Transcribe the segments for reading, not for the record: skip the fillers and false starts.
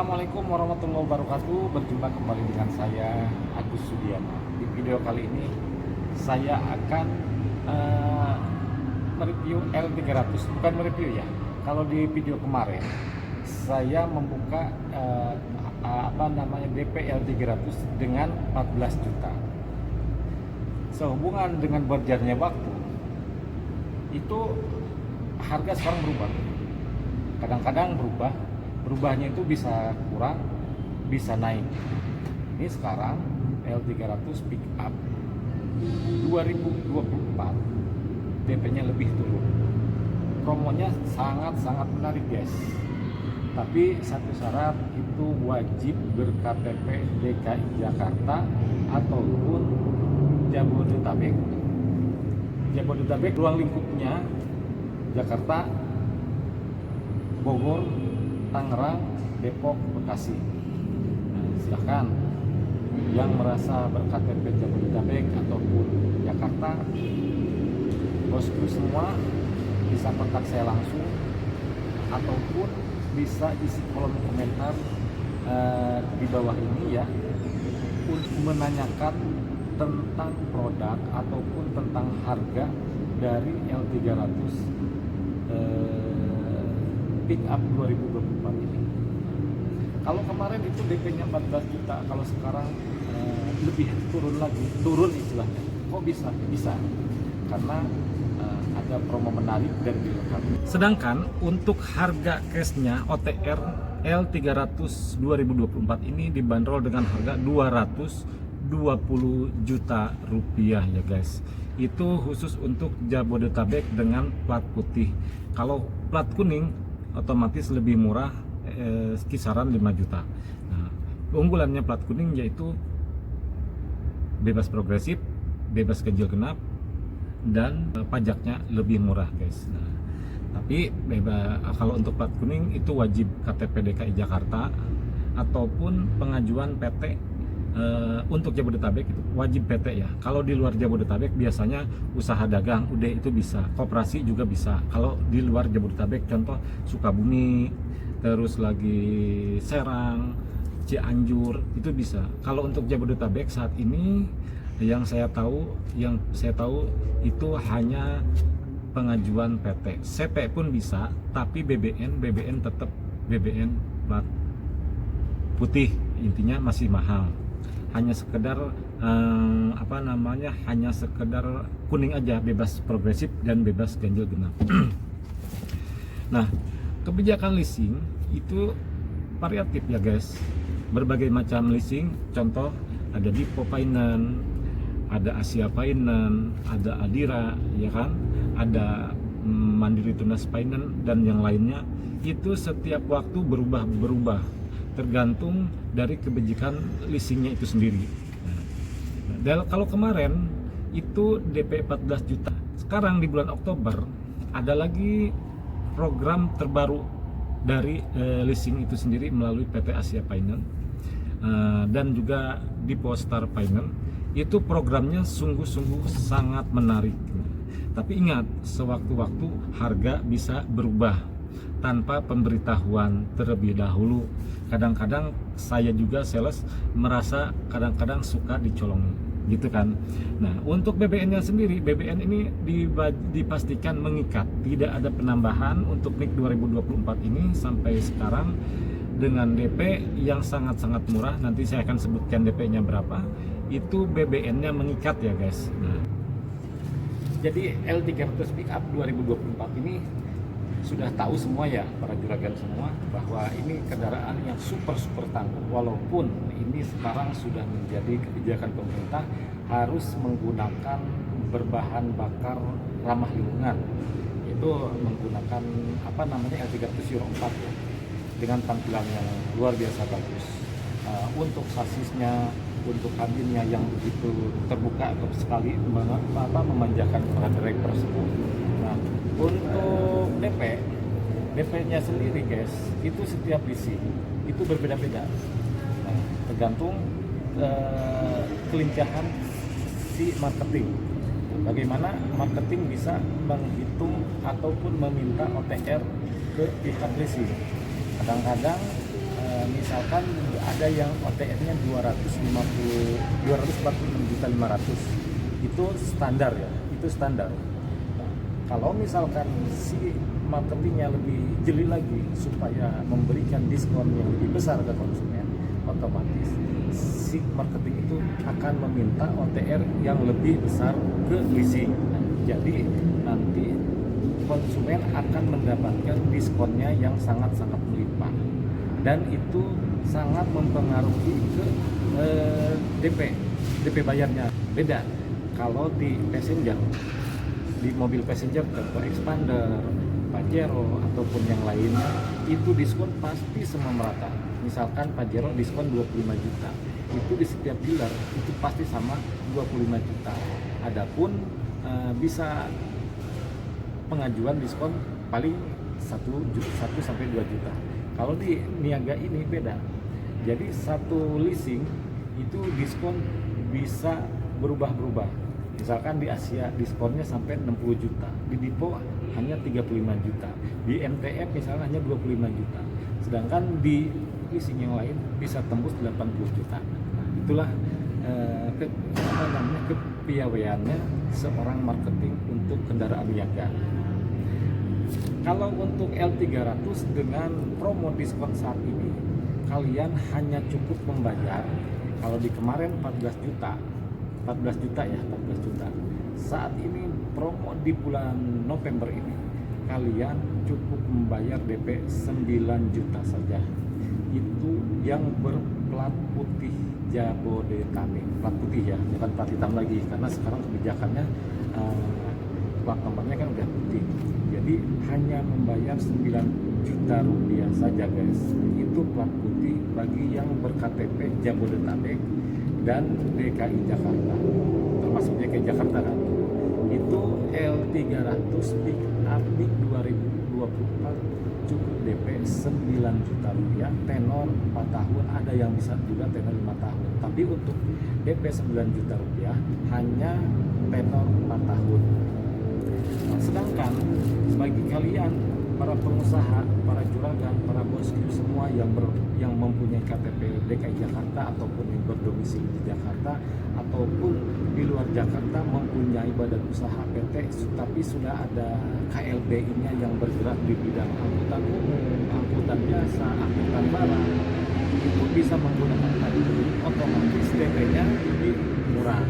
Assalamualaikum warahmatullahi wabarakatuh. Berjumpa kembali dengan saya Agus Sudiana. Di video kali ini saya akan mereview L300. Bukan mereview ya. Kalau di video kemarin saya membuka DP L300 dengan 14 juta. Sehubungan dengan berjalannya waktu itu harga sekarang berubah. Kadang-kadang berubahnya itu bisa kurang, bisa naik. Ini sekarang L300 pick up 2024 DP-nya lebih turun. Promonya sangat menarik guys. Tapi satu syarat, itu wajib ber-KTP DKI Jakarta ataupun Jabodetabek. Jabodetabek ruang lingkupnya Jakarta, Bogor, Tangerang, Depok, Bekasi. Nah, silahkan yang merasa ber-KTP Jabodetabek ataupun Jakarta, bosku semua bisa kontak saya langsung ataupun bisa isi kolom komentar di bawah ini ya, untuk menanyakan tentang produk ataupun tentang harga dari L300 pick up 2024 ini. Kalau kemarin itu DP-nya 14 juta, kalau sekarang lebih turun istilahnya. Kok bisa? Bisa. Karena ada promo menarik dari dealer kami. Sedangkan untuk harga cashnya OTR L300 2024 ini dibanderol dengan harga 220 juta rupiah ya guys. Itu khusus untuk Jabodetabek dengan plat putih. Kalau plat kuning otomatis lebih murah, kisaran 5 juta. Nah, keunggulannya plat kuning yaitu bebas progresif, bebas ganjil genap, dan pajaknya lebih murah guys. Nah, tapi kalau untuk plat kuning itu wajib KTP DKI Jakarta ataupun pengajuan PT. Untuk Jabodetabek itu wajib PT ya. Kalau di luar Jabodetabek biasanya usaha dagang udah itu bisa, koperasi juga bisa. Kalau di luar Jabodetabek contoh Sukabumi, terus lagi Serang, Cianjur itu bisa. Kalau untuk Jabodetabek saat ini yang saya tahu itu hanya pengajuan PT. CP pun bisa, tapi BBN tetap BBN plat putih, intinya masih mahal. Hanya sekedar hanya sekedar kuning aja, bebas progresif dan bebas ganjil genap. Nah, kebijakan leasing itu variatif ya guys. Berbagai macam leasing, contoh ada Dipo Finance, ada Asia Finance, ada Adira ya kan, ada Mandiri Tunas Finance dan yang lainnya. Itu setiap waktu berubah tergantung dari kebijakan leasingnya itu sendiri. Nah, kalau kemarin itu DP 14 juta. Sekarang di bulan Oktober ada lagi program terbaru dari leasing itu sendiri melalui PT Asia Finance dan juga Dipo Star Finance. Itu programnya sungguh-sungguh sangat menarik. Tapi ingat, sewaktu-waktu harga bisa berubah tanpa pemberitahuan terlebih dahulu. Kadang-kadang saya juga sales merasa kadang-kadang suka dicolong gitu kan. Nah, untuk BBN-nya sendiri, BBN ini dipastikan mengikat, tidak ada penambahan untuk NIK 2024 ini sampai sekarang dengan DP yang sangat-sangat murah. Nanti saya akan sebutkan DP-nya berapa. Itu BBN-nya mengikat ya guys. Nah, jadi L300 pick up 2024 ini sudah tahu semua ya para juragan semua bahwa ini kendaraan yang super tangguh. Walaupun ini sekarang sudah menjadi kebijakan pemerintah harus menggunakan berbahan bakar ramah lingkungan, itu menggunakan L300 Euro 4 ya, dengan tampilan yang luar biasa bagus. Untuk sasisnya, untuk kabinnya yang begitu terbuka sekali, memanjakan para driver tersebut. Nah, untuk DP-nya sendiri guys, itu setiap leasing itu berbeda-beda. Nah, tergantung kelincahan si marketing. Bagaimana marketing bisa menghitung ataupun meminta OTR ke pihak leasing. Kadang-kadang misalkan ada yang OTR-nya 246.500 itu standar ya, itu standar. Kalau misalkan si marketingnya lebih jeli lagi supaya memberikan diskon yang lebih besar ke konsumen, otomatis si marketing itu akan meminta OTR yang lebih besar ke leasing. Jadi nanti konsumen akan mendapatkan diskonnya yang sangat-sangat melimpah, dan itu sangat mempengaruhi ke DP bayarnya. Beda kalau di passenger, di mobil passenger atau Expander, Pajero ataupun yang lainnya, itu diskon pasti semua merata. Misalkan Pajero diskon 25 juta, itu di setiap dealer itu pasti sama 25 juta. Adapun bisa pengajuan diskon paling 1 sampai 2 juta. Kalau di niaga ini beda. Jadi satu leasing itu diskon bisa berubah-berubah. Misalkan di Asia diskonnya sampai 60 juta, di Dipo hanya 35 juta, di MTF misalnya hanya 25 juta. Sedangkan di leasing yang lain bisa tembus 80 juta. Nah, itulah kepiawaiannya seorang marketing untuk kendaraan niaga. Kalau untuk L300 dengan promo diskon saat ini, kalian hanya cukup membayar, kalau di kemarin 14 juta ya, 14 juta. Saat ini promo di bulan November ini, kalian cukup membayar DP 9 juta saja. Itu yang berplat putih Jabodetabek, plat putih ya, bukan plat hitam lagi, karena sekarang kebijakannya plat nomornya kan udah putih. Jadi hanya membayar 9 juta rupiah saja guys. Itu plat putih bagi yang berKTP Jabodetabek dan DKI Jakarta, termasuk DKI Jakarta kan. Itu L300 pick up 2024 cukup DP 9 juta rupiah, tenor 4 tahun, ada yang bisa juga tenor 5 tahun. Tapi untuk DP 9 juta rupiah hanya tenor 4 tahun. Nah, sedangkan bagi kalian para pengusaha, para juragan, para bosku semua yang mempunyai KTP DKI Jakarta ataupun yang berdomisili di Jakarta ataupun di luar Jakarta, mempunyai badan usaha PT tapi sudah ada KLBI-nya yang bergerak di bidang angkutan umum, angkutan jasa, angkutan barang, itu bisa menggunakan tadi, otomatis DP-nya lebih murah.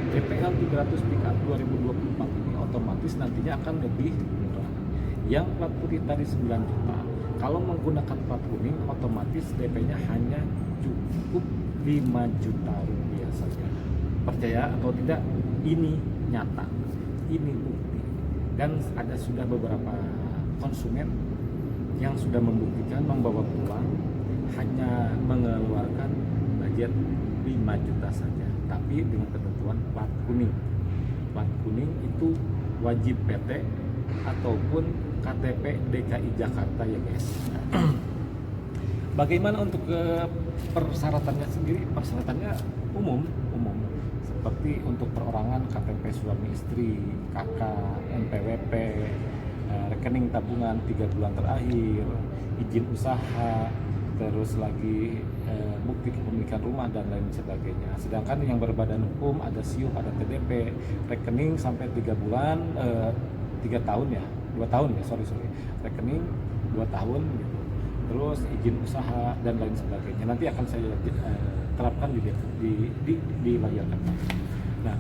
DPL 300 pickup 2024 ini otomatis nantinya akan lebih murah. Yang plat putih tadi 9 juta, kalau menggunakan plat kuning otomatis DP-nya hanya cukup 5 juta rupiah saja. Percaya atau tidak, ini nyata, ini bukti, dan ada sudah beberapa konsumen yang sudah membuktikan membawa pulang hanya mengeluarkan budget 5 juta saja, tapi dengan ketentuan plat kuning. Plat kuning itu wajib PT ataupun KTP DKI Jakarta ya guys. Bagaimana untuk persyaratannya sendiri? Persyaratannya umum, seperti untuk perorangan KTP suami istri, KK, NPWP, rekening tabungan 3 bulan terakhir, izin usaha, terus lagi bukti kepemilikan rumah dan lain sebagainya. Sedangkan yang berbadan hukum ada SIUP, ada TDP, rekening sampai 3 bulan, 3 tahun ya, 2 tahun ya, sorry, rekening 2 tahun gitu. Terus izin usaha dan lain sebagainya. Nanti akan saya terapkan di layar kaca. Nah,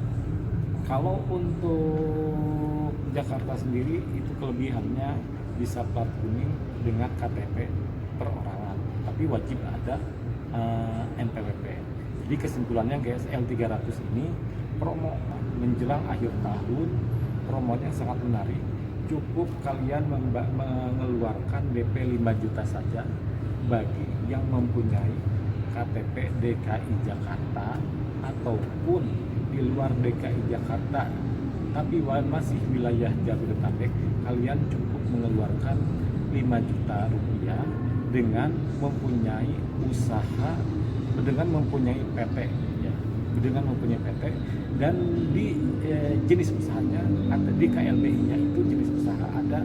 kalau untuk Jakarta sendiri itu kelebihannya bisa plat kuning dengan KTP perorangan, tapi wajib ada NPWP. Jadi kesimpulannya guys, L300 ini promo menjelang akhir tahun, promonya sangat menarik. Cukup kalian mengeluarkan DP 5 juta saja bagi yang mempunyai KTP DKI Jakarta ataupun di luar DKI Jakarta tapi masih wilayah Jabodetabek, kalian cukup mengeluarkan 5 juta rupiah dengan mempunyai usaha, dengan mempunyai PT ya, dengan mempunyai PT, dan di jenis usahanya ada di KLBI-nya itu jenis usaha ada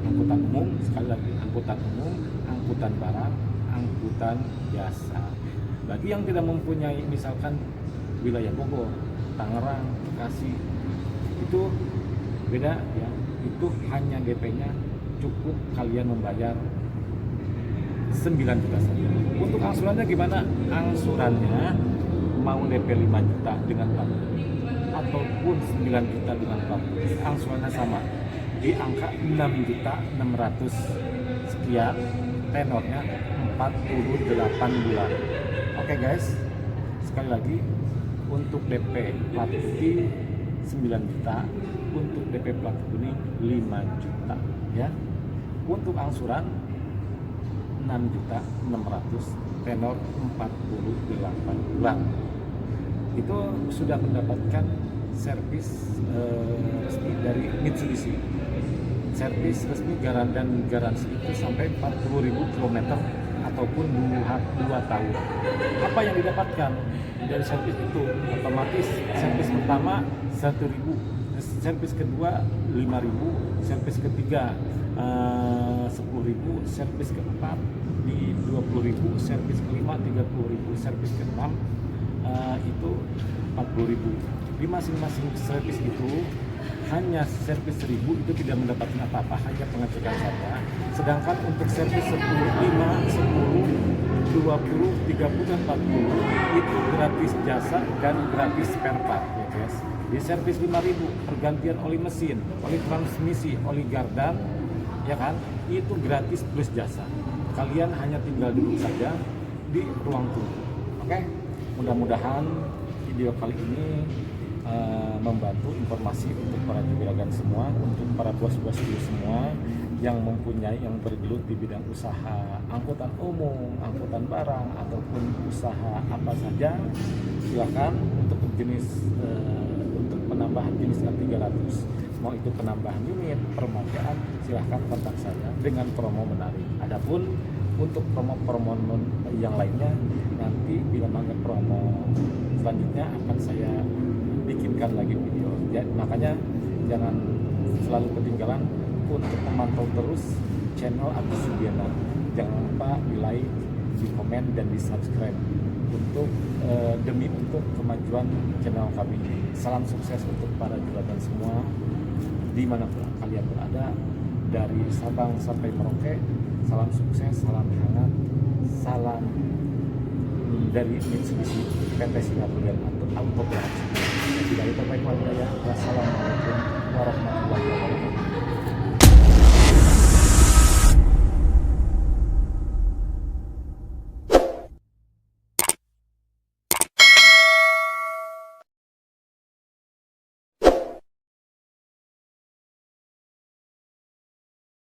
angkutan umum, sekali lagi angkutan umum, angkutan barang, angkutan jasa. Bagi yang tidak mempunyai misalkan wilayah Bogor, Tangerang, Bekasi, itu beda ya. Itu hanya DP-nya cukup kalian membayar 9 juta saja. Untuk angsurannya gimana? Angsurannya mau DP 5 juta dengan 40 ataupun 9 juta dengan 40, angsurannya sama di angka 6.600.000 sekian, tenornya 48 bulan. Oke guys, sekali lagi untuk DP plat putih 9 juta, untuk DP plat kuning 5 juta ya. Untuk angsuran 6.600.000, tenor 48 bulan. Itu sudah mendapatkan servis resmi dari Mitsubishi. Servis resmi dan garansi itu sampai 40.000 km ataupun 2 tahun. Apa yang didapatkan dari servis itu? Otomatis servis pertama 1.000, servis kedua 5.000, servis ketiga 10.000, servis keempat di 20.000, servis kelima 30.000, servis keenam itu 40.000. Di masing-masing servis itu hanya servis 1.000 itu tidak mendapatkan apa-apa, hanya pengecekan saja. Sedangkan untuk servis 10, 5, 10, 20, 30, dan 40 itu gratis jasa dan gratis spare part ya guys. Di servis 5.000 pergantian oli mesin, oli transmisi, oli gardan ya kan, itu gratis plus jasa. Kalian hanya tinggal duduk saja di ruang tunggu. Oke, mudah-mudahan video kali ini membantu informasi untuk para juragan semua, untuk para bos-bos dulu semua yang mempunyai, yang bergelut di bidang usaha angkutan umum, angkutan barang ataupun usaha apa saja. Silakan untuk jenis untuk penambahan jenis L300, mau itu penambahan unit, permajaan, silahkan kontak saya dengan promo menarik. Adapun untuk promo-promo yang lainnya nanti bila mana promo selanjutnya akan saya bikinkan lagi video. Makanya jangan selalu ketinggalan untuk memantau terus channel Agus Sugiana. Jangan lupa di like, di komen, dan di subscribe untuk demi untuk kemajuan channel kami. Salam sukses untuk para juragan semua dimanapun kalian berada, dari Sabang sampai Merauke. Salam sukses, salam hangat, salam dari Mitsubishi PT Singapura untuk Auto Wassalamualaikum warahmatullahi wabarakatuh.